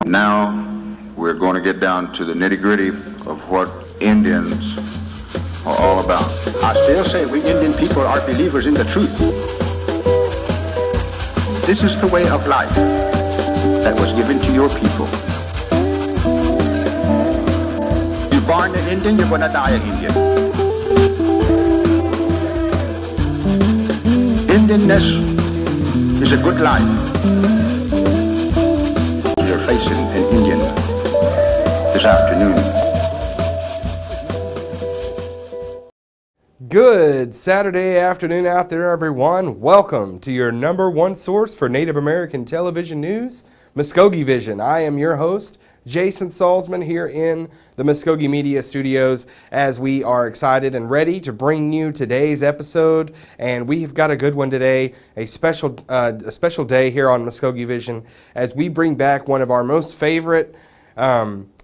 Now we're going to get down to the nitty-gritty of what Indians are all about. I still say we Indian people are believers in the truth. This is the way of life that was given to your people. You're born an Indian, you're going to die an Indian. Indianness is a good life. You're facing an Indian this afternoon. Good Saturday afternoon out there, everyone. Welcome to your #1 source for Native American television news, Mvskoke Vision. I am your host, Jason Salzman, here in the Mvskoke Media studios as we are excited and ready to bring you today's episode. And we've got a good one today, a special day here on Mvskoke Vision as we bring back one of our most favorite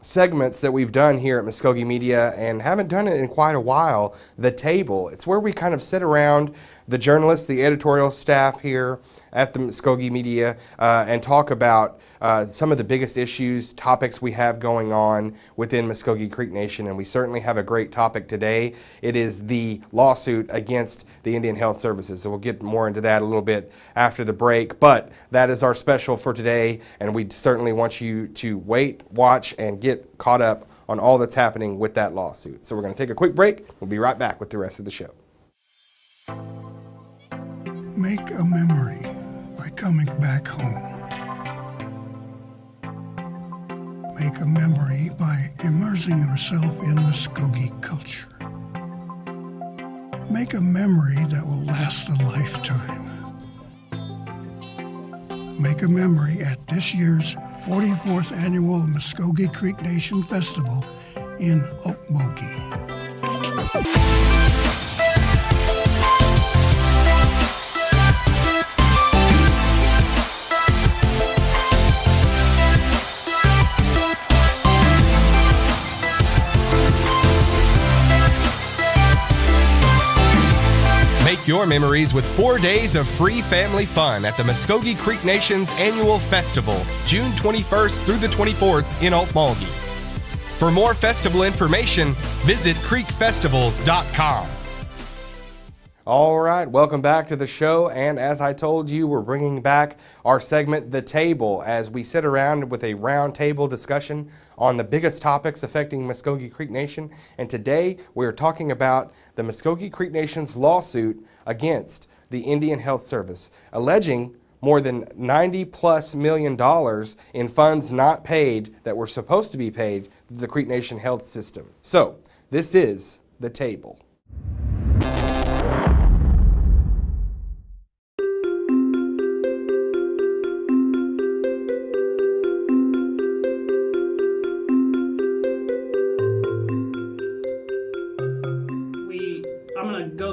segments that we've done here at Mvskoke Media and haven't done it in quite a while, The Table. It's where we kind of sit around, the journalists, the editorial staff here at the Mvskoke Media, and talk about some of the biggest issues, topics we have going on within Mvskoke Creek Nation, and we certainly have a great topic today. It is the lawsuit against the Indian Health Services, so we'll get more into that a little bit after the break, but that is our special for today, and we certainly want you to wait, watch, and get caught up on all that's happening with that lawsuit. So we're going to take a quick break. We'll be right back with the rest of the show. Make a memory by coming back home. Make a memory by immersing yourself in Mvskoke culture. Make a memory that will last a lifetime. Make a memory at this year's 44th Annual Mvskoke Creek Nation Festival in Okmulgee. Make your memories with 4 days of free family fun at the Mvskoke Creek Nation's annual festival, June 21st through the 24th in Okmulgee. For more festival information, visit creekfestival.com. All right, welcome back to the show, and as I told you, we're bringing back our segment, The Table, as we sit around with a roundtable discussion on the biggest topics affecting Mvskoke Creek Nation, and today we're talking about the Mvskoke Creek Nation's lawsuit against the Indian Health Service, alleging more than $90+ million in funds not paid that were supposed to be paid to the Creek Nation health system. So, this is The Table.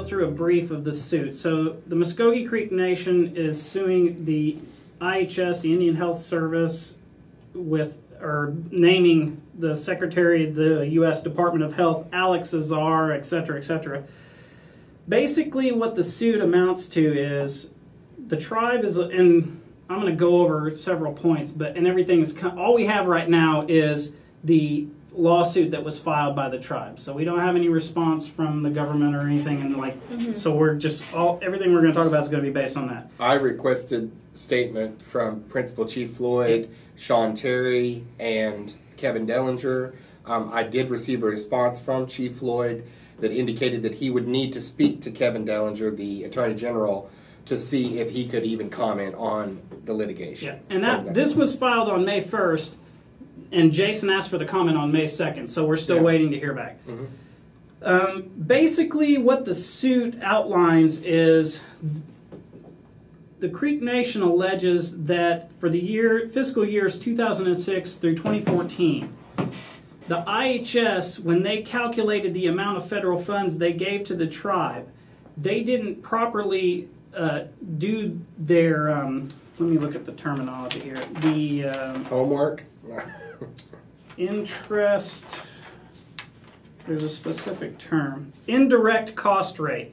Through a brief of the suit. So the Mvskoke Creek Nation is suing the IHS, the Indian Health Service, naming the Secretary of the U.S. Department of Health, Alex Azar, etc., etc. Basically, what the suit amounts to is the tribe is, and I'm going to go over several points, and everything is, all we have right now is the lawsuit that was filed by the tribe. So we don't have any response from the government or anything, and so we're just everything we're going to talk about is going to be based on that. I requested statement from Principal Chief Floyd, Sean Terry, and Kevin Dellinger. I did receive a response from Chief Floyd that indicated that he would need to speak to Kevin Dellinger, the Attorney General, to see if he could even comment on the litigation. Yeah, and this was filed on May 1st. And Jason asked for the comment on May 2nd, so we're still waiting to hear back. Basically, what the suit outlines is the Creek Nation alleges that for the fiscal years 2006 through 2014, the IHS, when they calculated the amount of federal funds they gave to the tribe, they didn't properly do their, let me look at the terminology here, the homework? Interest, there's a specific term, indirect cost rate.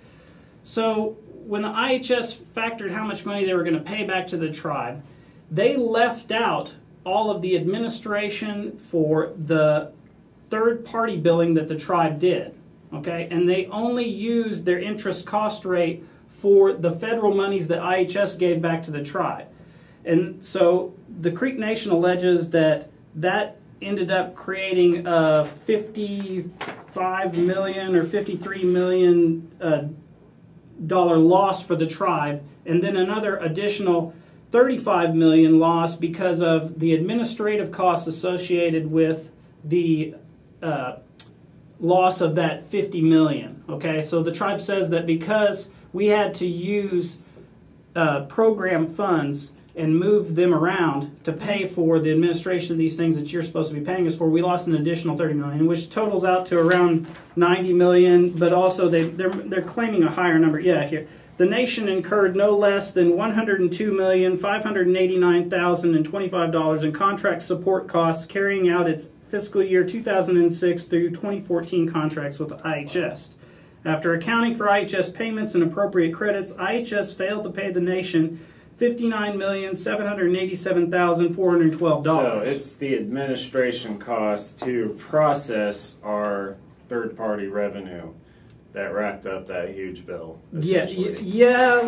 So when the IHS factored how much money they were going to pay back to the tribe, they left out all of the administration for the third-party billing that the tribe did, okay? And they only used their interest cost rate for the federal monies that IHS gave back to the tribe. And so the Creek Nation alleges that that ended up creating a $55 million or $53 million dollar loss for the tribe, and then another additional $35 million loss because of the administrative costs associated with the loss of that $50 million. Okay, so the tribe says that because we had to use program funds and move them around to pay for the administration of these things that you're supposed to be paying us for, we lost an additional $30 million, which totals out to around $90 million. But also they're claiming a higher number. Yeah, here the nation incurred no less than $102,589,025 in contract support costs carrying out its fiscal year 2006 through 2014 contracts with IHS. After accounting for IHS payments and appropriate credits, IHS failed to pay the nation $59,787,412. So it's the administration costs to process our third-party revenue that racked up that huge bill. Yeah.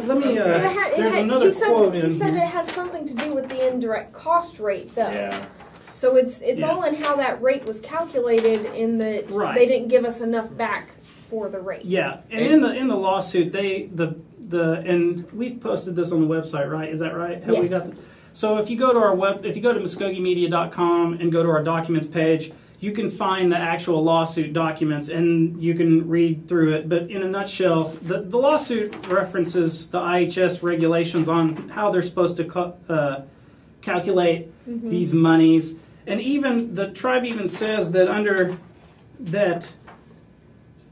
Let me. There's another quote in. He said it has something to do with the indirect cost rate, though. Yeah. So it's all in how that rate was calculated. In that they didn't give us enough back for the rate. Yeah, and in the lawsuit, and we've posted this on the website, right? Is that right? Have yes. We got so if you go to if you go to MvskokeMedia.com and go to our documents page, you can find the actual lawsuit documents and you can read through it. But in a nutshell, the lawsuit references the IHS regulations on how they're supposed to calculate these monies, and even the tribe even says that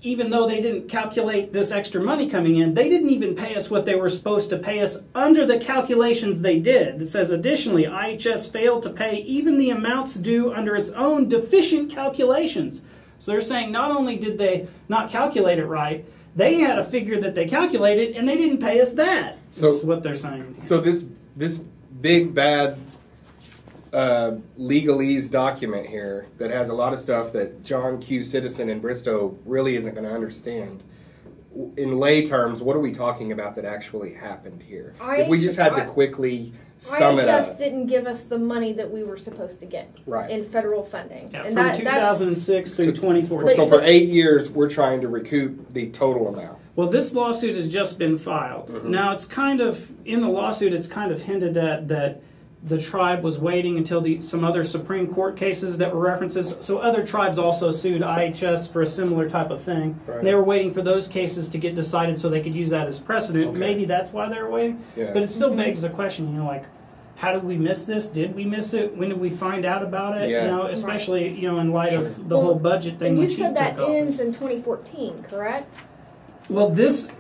even though they didn't calculate this extra money coming in, they didn't even pay us what they were supposed to pay us under the calculations they did. It says, additionally, IHS failed to pay even the amounts due under its own deficient calculations. So they're saying not only did they not calculate it right, they had a figure that they calculated, and they didn't pay us that. That's what they're saying. So this big, bad legalese document here that has a lot of stuff that John Q. Citizen in Bristow really isn't going to understand. In lay terms, what are we talking about that actually happened here? If we just had to quickly sum it up. IHS didn't give us the money that we were supposed to get in federal funding. Yeah, and from 2006 through 2014. So for 8 years, we're trying to recoup the total amount. Well, this lawsuit has just been filed. Now, it's kind of, in the lawsuit, it's kind of hinted at that the tribe was waiting until some other Supreme Court cases that were references. So other tribes also sued IHS for a similar type of thing. Right. They were waiting for those cases to get decided so they could use that as precedent. Okay. Maybe that's why they were waiting. Yeah. But it still begs the question, like, how did we miss this? Did we miss it? When did we find out about it? Yeah. Especially, in light of the whole budget thing. And you said that ends in 2014, correct? Well, that's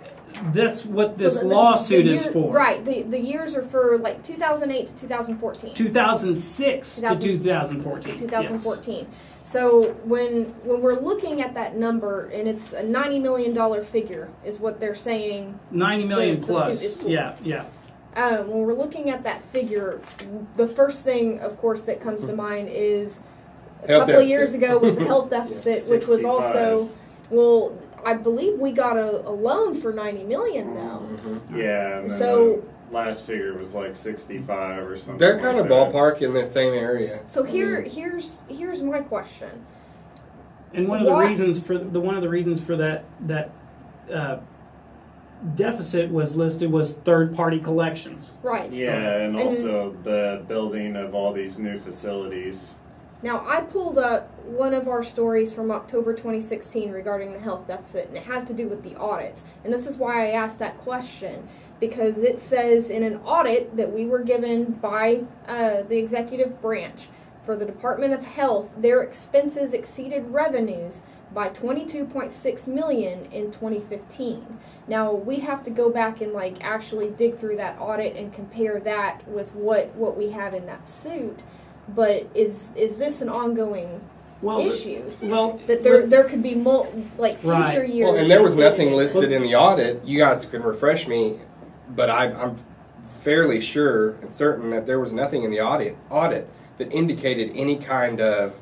what this lawsuit is for. Right. The years are for like 2008 to 2014. 2006 to 2014. 2014. Yes. So when we're looking at that number, and it's a $90 million figure, is what they're saying. $90 million plus. Yeah. When we're looking at that figure, the first thing, of course, that comes to mind is a couple of years ago was the health deficit, which was also, I believe we got a loan for $90 million though. Yeah. And then so the last figure was like 65 or something. They're kind of ballpark in the same area. So here's my question. And one of the reasons for that deficit was listed was third-party collections. Right. Yeah, and also the building of all these new facilities. Now, I pulled up one of our stories from October 2016 regarding the health deficit, and it has to do with the audits. And this is why I asked that question, because it says in an audit that we were given by the executive branch for the Department of Health, their expenses exceeded revenues by $22.6 million in 2015. Now, we'd have to go back and actually dig through that audit and compare that with what we have in that suit. But is this an ongoing issue? That there could be future years. Well, and there was nothing listed in the audit. You guys can refresh me, but I'm fairly sure and certain that there was nothing in the audit that indicated any kind of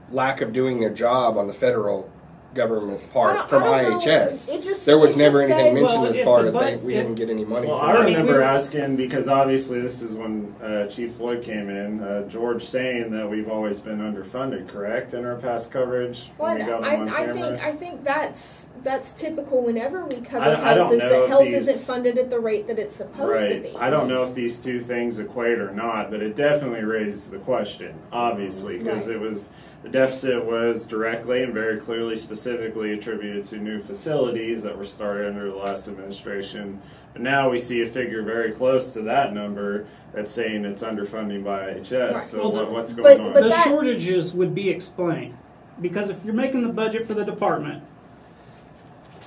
lack of doing their job on the federal government's part from IHS. There was never anything mentioned as far as we didn't get any money. Well, from I remember asking, because obviously this is when Chief Floyd came in, George saying that we've always been underfunded, correct, in our past coverage? Well, I think that's typical whenever we cover health, is that health isn't funded at the rate that it's supposed to be. I don't know if these two things equate or not, but it definitely raises the question, obviously, because it was... The deficit was directly and very clearly specifically attributed to new facilities that were started under the last administration. But now we see a figure very close to that number that's saying it's underfunding by IHS. Right. So what's going on? The shortages would be explained. Because if you're making the budget for the department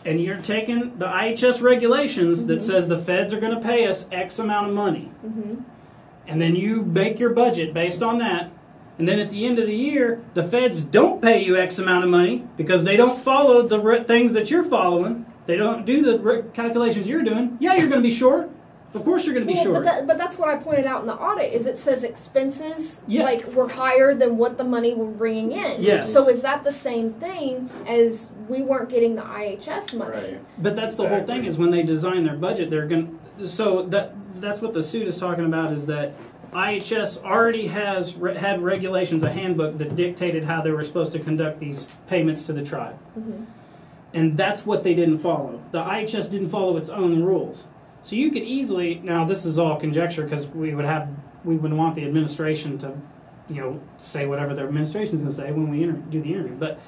and you're taking the IHS regulations that says the feds are going to pay us X amount of money, and then you make your budget based on that, and then at the end of the year, the feds don't pay you X amount of money because they don't follow the things that you're following. They don't do the calculations you're doing. Yeah, you're going to be short. Of course you're going to be short. But that's what I pointed out in the audit, is it says expenses were higher than what the money we're bringing in. Yes. So is that the same thing as we weren't getting the IHS money? Right. But that's the whole thing, is when they design their budget, they're going to... So that's what the suit is talking about, is that IHS already had regulations, a handbook that dictated how they were supposed to conduct these payments to the tribe. And that's what they didn't follow. The IHS didn't follow its own rules. So you could easily, now this is all conjecture because we would want the administration to, say whatever the administration is going to say when we do the interview. But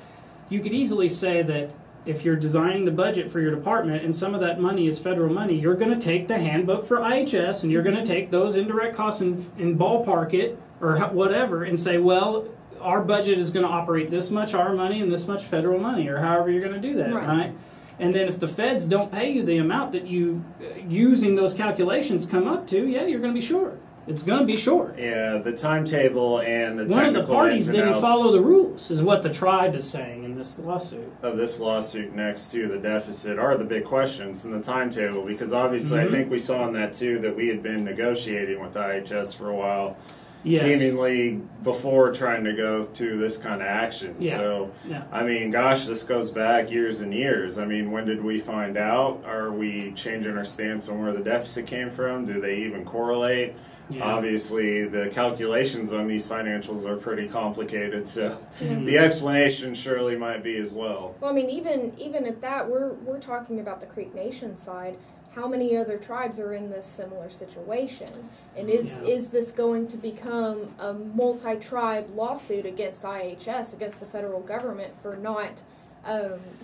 you could easily say that if you're designing the budget for your department and some of that money is federal money, you're going to take the handbook for IHS and you're going to take those indirect costs and ballpark it or whatever and say, well, our budget is going to operate this much our money and this much federal money, or however you're going to do that, right? And then if the feds don't pay you the amount that you, using those calculations, come up to, yeah, you're going to be short. It's going to be short. Yeah, the timetable and the technical one of the parties didn't follow the rules, is what the tribe is saying in this lawsuit. Of this lawsuit next to the deficit are the big questions in the timetable, because obviously I think we saw in that too that we had been negotiating with IHS for a while. Yes. Seemingly before trying to go to this kind of action. So, I mean, gosh, this goes back years and years. I mean, when did we find out? Are we changing our stance on where the deficit came from? Do they even correlate? Obviously, the calculations on these financials are pretty complicated, so the explanation surely might be as well. Well, I mean, even at that, we're talking about the Creek Nation side. How many other tribes are in this similar situation? And is this going to become a multi-tribe lawsuit against IHS, against the federal government, for not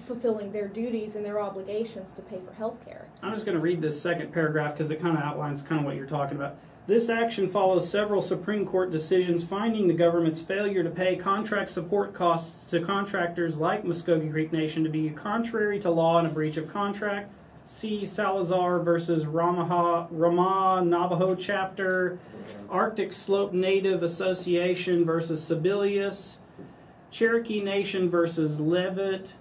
fulfilling their duties and their obligations to pay for health care? I'm just going to read this second paragraph because it kind of outlines kind of what you're talking about. This action follows several Supreme Court decisions finding the government's failure to pay contract support costs to contractors like Mvskoke Creek Nation to be contrary to law and a breach of contract. See Salazar versus Ramah Navajo Chapter, Arctic Slope Native Association versus Sibelius, Cherokee Nation versus Levitt.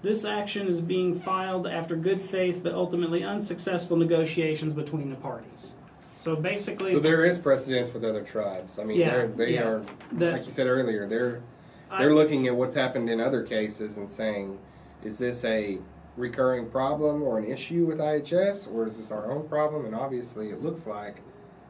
This action is being filed after good faith but ultimately unsuccessful negotiations between the parties. So basically... So there is precedence with other tribes. I mean, they are, like you said earlier, they're looking at what's happened in other cases and saying, is this a recurring problem or an issue with IHS, or is this our own problem? And obviously it looks like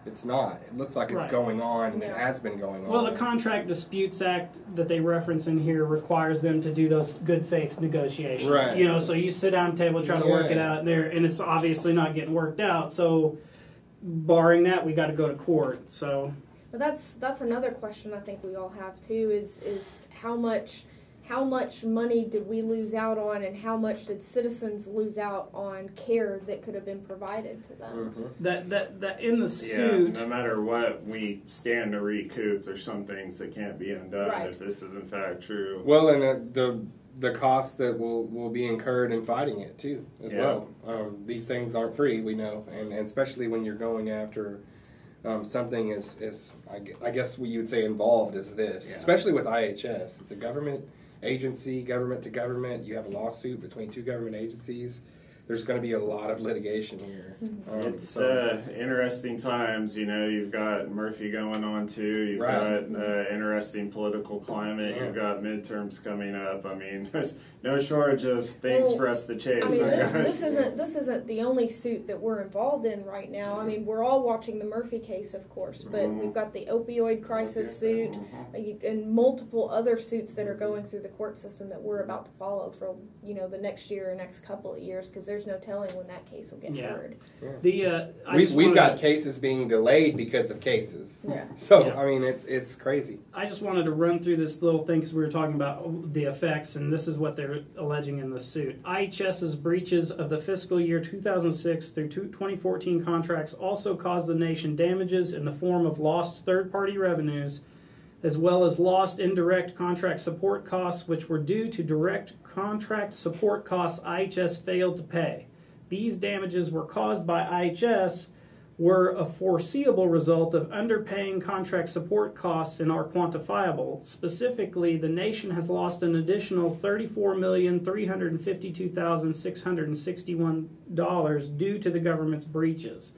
it's not. It looks like it's going on, and it has been going on. Well, the Contract Disputes Act that they reference in here requires them to do those good faith negotiations. Right. So you sit down at the table, try to work it out there, and it's obviously not getting worked out. So barring that, we got to go to court. So but that's another question I think we all have too, is how much money did we lose out on, and how much did citizens lose out on care that could have been provided to them? That in the suit, no matter what we stand to recoup, there's some things that can't be undone if this is in fact true. Well, and the costs that will be incurred in fighting it too, as well. These things aren't free, we know, and especially when you're going after something as I guess what you would say involved as this, especially with IHS. It's a government agency, government to government. You have a lawsuit between two government agencies. there's going to be a lot of litigation here. It's interesting times. You've got Murphy going on too. You've got interesting political climate. You've got midterms coming up. I mean, there's no shortage of things for us to chase. I mean, this isn't the only suit that we're involved in right now. I mean, we're all watching the Murphy case, of course, but we've got the opioid crisis suit and multiple other suits that are going through the court system that we're about to follow for the next year or next couple of years, because there's no telling when that case will get heard. We've got cases being delayed because of cases. So I mean, it's crazy. I just wanted to run through this little thing because we were talking about the effects, and this is what they're alleging in the suit. IHS's breaches of the fiscal year 2006 through 2014 contracts also caused the nation damages in the form of lost third-party revenues, as well as lost indirect contract support costs, which were due to direct contract support costs IHS failed to pay. These damages were caused by IHS, were a foreseeable result of underpaying contract support costs and are quantifiable. Specifically, the nation has lost an additional $34,352,661 due to the government's breaches.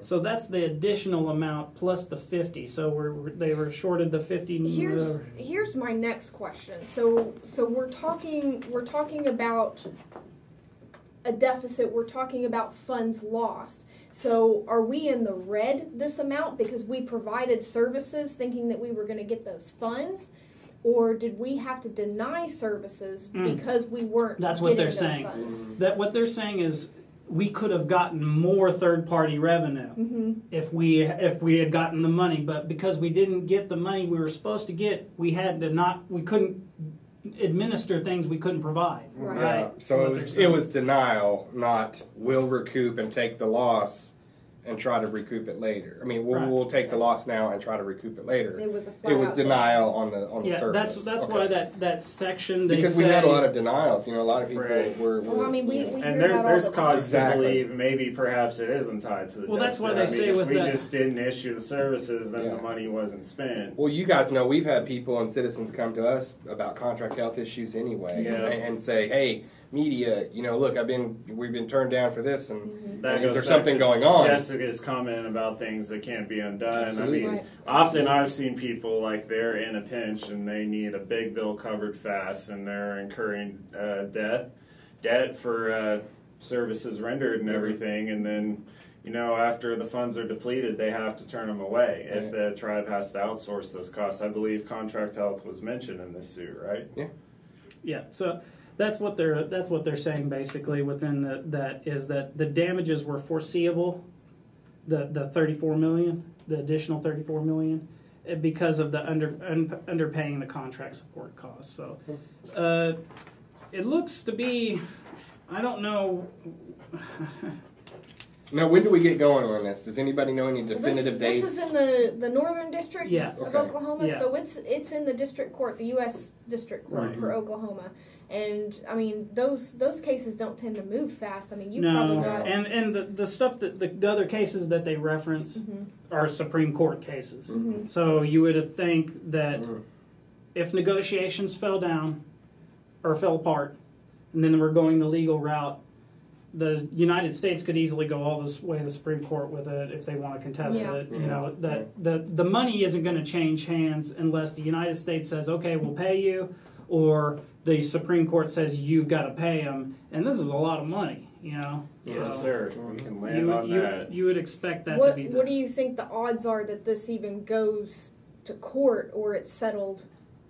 So that's the additional amount plus the 50. So they were shorted the 50. Here's my next question. So we're talking about a deficit. We're talking about funds lost. So are we in the red this amount because we provided services thinking that we were going to get those funds, or did we have to deny services because we weren't? That's what they're saying. Funds? That what they're saying is, we could have gotten more third-party revenue if we had gotten the money, but because we didn't get the money we were supposed to get, we couldn't administer things we couldn't provide. Right. So it was denial, not we'll recoup and take the loss and try to recoup it later. I mean, we'll take the loss now and try to recoup it later. It was denial on the surface. That's why that section because we had a lot of denials. A lot of people were. Well, I mean, we and there's cause to believe maybe perhaps it isn't tied to the. Well, that's why they say if with we just didn't issue the services, then the money wasn't spent. Well, you guys know we've had people and citizens come to us about contract health issues anyway, and say, "Hey, media, look, we've been turned down for this, and is there something going on?" Jessica's comment about things that can't be undone. Absolutely. I mean, often I've seen people like they're in a pinch and they need a big bill covered fast, and they're incurring debt for services rendered and everything, and then after the funds are depleted, they have to turn them away if the tribe has to outsource those costs. I believe contract health was mentioned in this suit, right? Yeah. So. That's what they're saying basically within that is that the damages were foreseeable, the 34 million, the additional 34 million, because of the underpaying the contract support costs. So it looks to be, I don't know. Now, when do we get going on this? Does anybody know any definitive dates? This is in the Northern District of Oklahoma, so it's in the district court, the U.S. District Court for Oklahoma. And I mean, those cases don't tend to move fast. I mean, you've probably got and the stuff that the other cases that they reference are Supreme Court cases. So you would think that if negotiations fell down or fell apart, and then we're going the legal route, the United States could easily go all this way to the Supreme Court with it if they want to contest it. That the money isn't going to change hands unless the United States says, okay, we'll pay you, or the Supreme Court says you've got to pay them, and this is a lot of money, Yes, so sir. We can land on that. You would expect that to be What do you think the odds are that this even goes to court or it's settled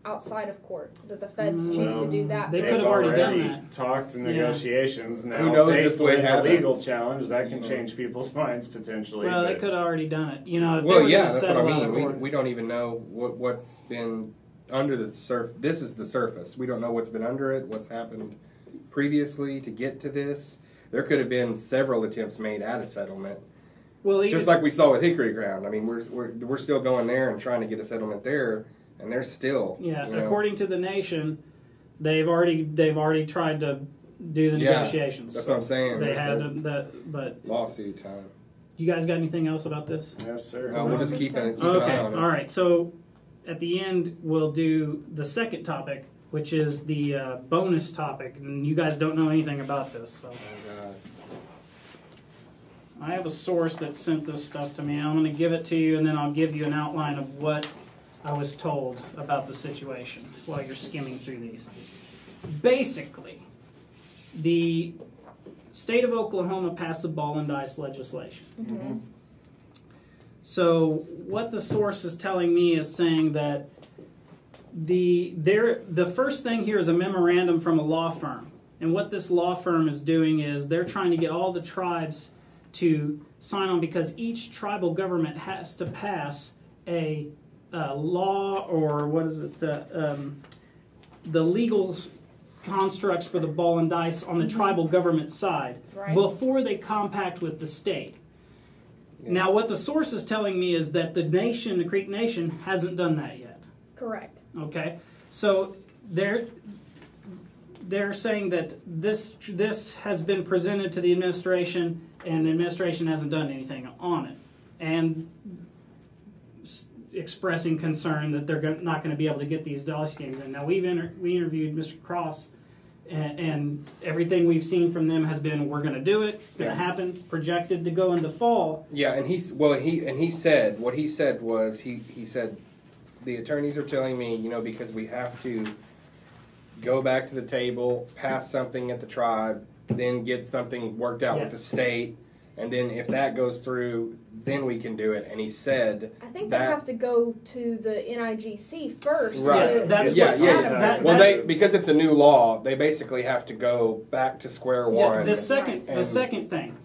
outside of court, that the feds choose to do that? They could have already done that. Talked in negotiations. Now, who knows faced if we with have a legal challenge, that can change people's minds potentially. Well, they could have already done it. That's what I mean. We don't even know what's been under the surface. This is the surface. We don't know what's been under it, what's happened previously to get to this. There could have been several attempts made at a settlement. Well, just like we saw with Hickory Ground. I mean, we're still going there and trying to get a settlement there, and they're still. Yeah, according to the nation, they've already tried to do the negotiations. That's what I'm saying. They had but lawsuit time. You guys got anything else about this? Yes, sir. No, we'll just keep an eye on it. All right. So at the end, we'll do the second topic, which is the bonus topic, and you guys don't know anything about this. So. Oh, God. I have a source that sent this stuff to me. I'm going to give it to you, and then I'll give you an outline of what I was told about the situation while you're skimming through these. Basically, the state of Oklahoma passed the ball and dice legislation. Mm-hmm. So what the source is telling me is saying that the first thing here is a memorandum from a law firm. And what this law firm is doing is they're trying to get all the tribes to sign on, because each tribal government has to pass a law, or what is it, the legal constructs for the ball and dice on the tribal government side before they compact with the state. Yeah. Now, what the source is telling me is that the Creek Nation, hasn't done that yet. Correct. Okay, so they're saying that this has been presented to the administration, and the administration hasn't done anything on it, and expressing concern that they're not going to be able to get these dice games in. Now, we interviewed Mr. Cross, and everything we've seen from them has been, we're going to do it. It's going to happen. Projected to go into fall. Yeah, and he said what he said was he said the attorneys are telling me, because we have to go back to the table, pass something at the tribe, then get something worked out with the state, and then if that goes through, then we can do it. And he said, I think they have to go to the NIGC first. Right. Because it's a new law, they basically have to go back to square one. The second thing,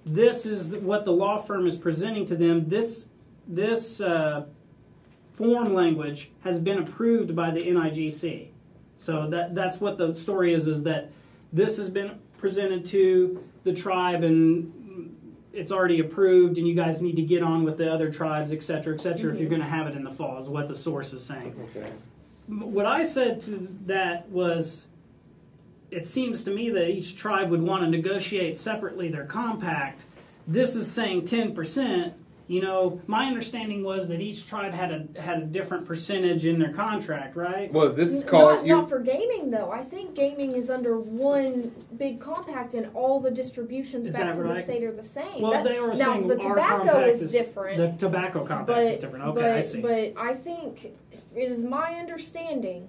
this is what the law firm is presenting to them. This form language has been approved by the NIGC. So that's what the story is that this has been presented to the tribe, and it's already approved, and you guys need to get on with the other tribes, et cetera, if you're going to have it in the fall, is what the source is saying. Okay. What I said to that was, it seems to me that each tribe would want to negotiate separately their compact. This is saying 10%. My understanding was that each tribe had a different percentage in their contract, right? Well, this is called... Not for gaming, though. I think gaming is under one big compact, and all the distributions back to the state are the same. Well, they were saying the tobacco is different. The tobacco compact is different. Okay, I see. But I think, it is my understanding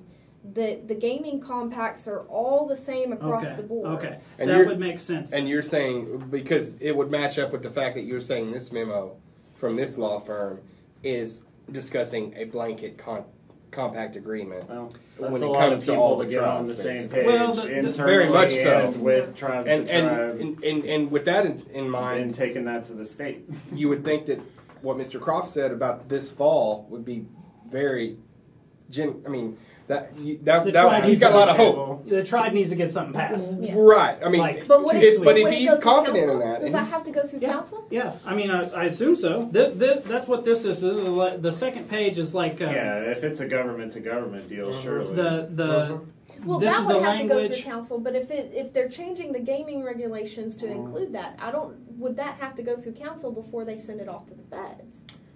that the gaming compacts are all the same across the board. Okay, and that would make sense. And you're saying, because it would match up with the fact that you're saying this memo from this law firm is discussing a blanket compact agreement. Well, that's when it comes to all the tribes on the same page. Well, very much so. And with tribe to tribe. And with that in mind, and taking that to the state, you would think that what Mr. Croft said about this fall would be very. He's got a lot of hope. The tribe needs to get something passed. Yes. Right. I mean, but if he's confident in that, does that have to go through council? Yeah. I mean, I assume so. That's what this is. This is the second page is like. If it's a government-to-government deal, surely. Well, this that is would the have language. to go through council. But if they're changing the gaming regulations to include that, would that have to go through council before they send it off to the feds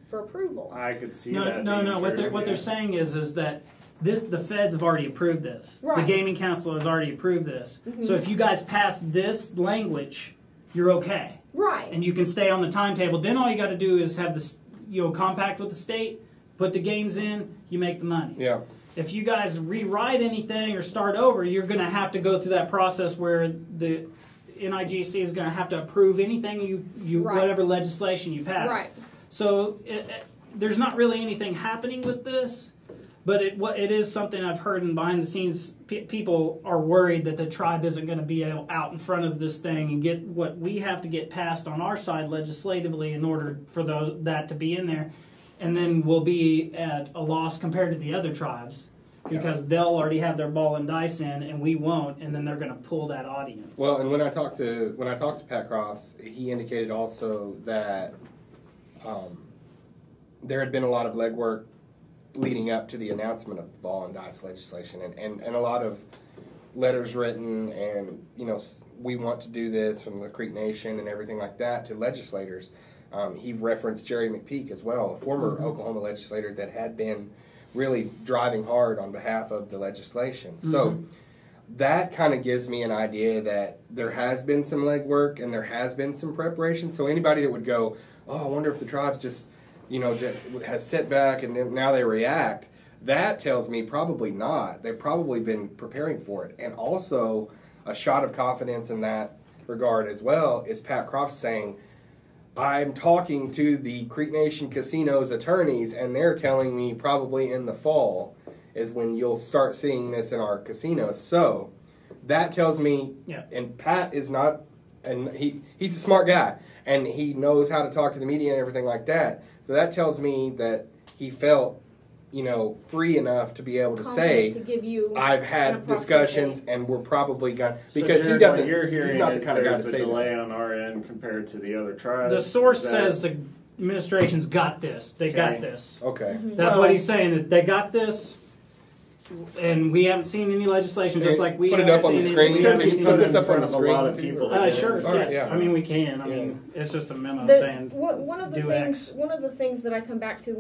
for approval? I could see that. No. What they're saying is that. The feds have already approved this. Right. The Gaming Council has already approved this. Mm-hmm. So if you guys pass this language, you're okay. Right. And you can stay on the timetable. Then all you got to do is have this, compact with the state, put the games in, you make the money. Yeah. If you guys rewrite anything or start over, you're going to have to go through that process where the NIGC is going to have to approve anything you whatever legislation you pass. Right. So there's not really anything happening with this. But it is something I've heard, and behind the scenes, people are worried that the tribe isn't going to be out in front of this thing and get what we have to get passed on our side legislatively in order for that to be in there. And then we'll be at a loss compared to the other tribes because they'll already have their ball and dice in, and we won't, and then they're going to pull that audience. Well, and when I talked to Pat Crofts, he indicated also that there had been a lot of legwork leading up to the announcement of the ball and dice legislation, and a lot of letters written, and we want to do this from the Creek Nation and everything like that to legislators. He referenced Jerry McPeak as well, a former Oklahoma legislator that had been really driving hard on behalf of the legislation. So that kind of gives me an idea that there has been some legwork and there has been some preparation. So anybody that would go, oh, I wonder if the tribe's just, has sit back and then now they react, that tells me probably not. They've probably been preparing for it. And also, a shot of confidence in that regard as well is Pat Croft saying, I'm talking to the Creek Nation Casino's attorneys, and they're telling me probably in the fall is when you'll start seeing this in our casinos. So that tells me, and Pat is not, and he's a smart guy, and he knows how to talk to the media and everything like that. So that tells me that he felt, free enough to be able to say, to give you I've had discussions, and we're probably going to, so because Jared, he doesn't, what you're hearing he's not the is kind of guy to there's say a delay that. on our end compared to the other tribes. The source says the administration's got this. They got this. Okay. That's what he's saying, is they got this, and we haven't seen any legislation, just like we put it haven't up on the seen screen? any- we Can haven't we seen put any- this up on the of a lot of screen? people. Sure, All right, yes. yeah. I mean, we can. I mean, it's just a memo The- saying one of the do things X. one of the things that I come back to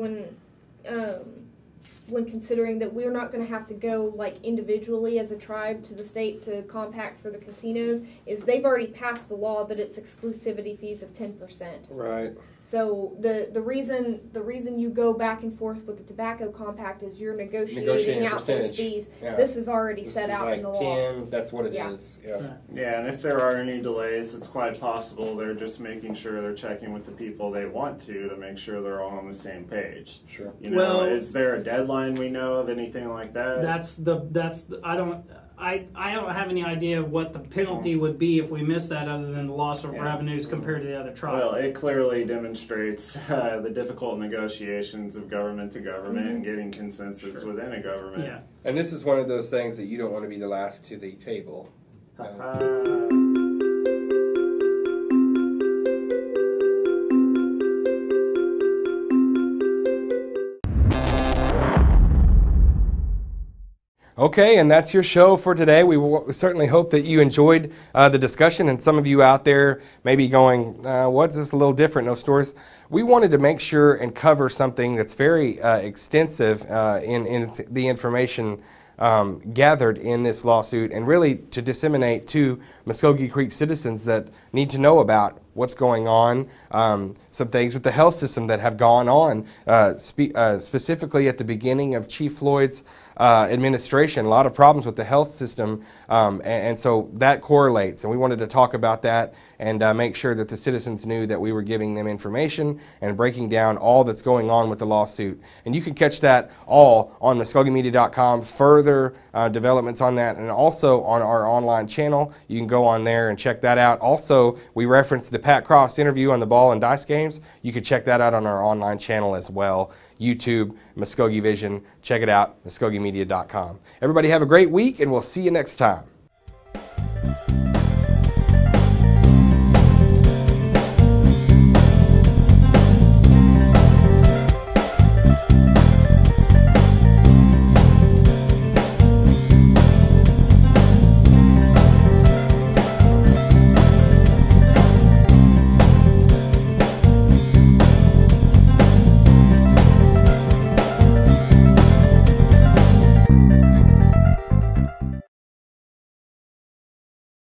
when considering that we're not going to have to go like individually as a tribe to the state to compact for the casinos is they've already passed the law that it's exclusivity fees of 10%. Right. So the reason you go back and forth with the tobacco compact is you're negotiating out those fees. Yeah. This is already This set is out like in the 10, law. that's what it Yeah. is. Yeah. Yeah, and if there are any delays, it's quite possible they're just making sure they're checking with the people they want to make sure they're all on the same page. Sure. Well- Is there a deadline we know of, anything like that? I don't have any idea what the penalty would be if we missed that, other than the loss of revenues compared to the other tribes. Well, it clearly demonstrates the difficult negotiations of government to government and getting consensus within a government. Yeah. And this is one of those things that you don't want to be the last to the table. Okay, and that's your show for today. We certainly hope that you enjoyed the discussion, and some of you out there may be going, what's this a little different, no stores? We wanted to make sure and cover something that's very extensive in the information gathered in this lawsuit, and really to disseminate to Mvskoke Creek citizens that need to know about what's going on, some things with the health system that have gone on, specifically at the beginning of Chief Floyd's administration, a lot of problems with the health system, and so that correlates, and we wanted to talk about that and make sure that the citizens knew that we were giving them information and breaking down all that's going on with the lawsuit. And you can catch that all on MvskokeMedia.com, further developments on that, and also on our online channel. You can go on there and check that out. Also, we referenced the Pat Cross interview on the ball and dice games. You can check that out on our online channel as well. YouTube, Mvskoke Vision. Check it out, MvskokeMedia.com. Everybody have a great week, and we'll see you next time.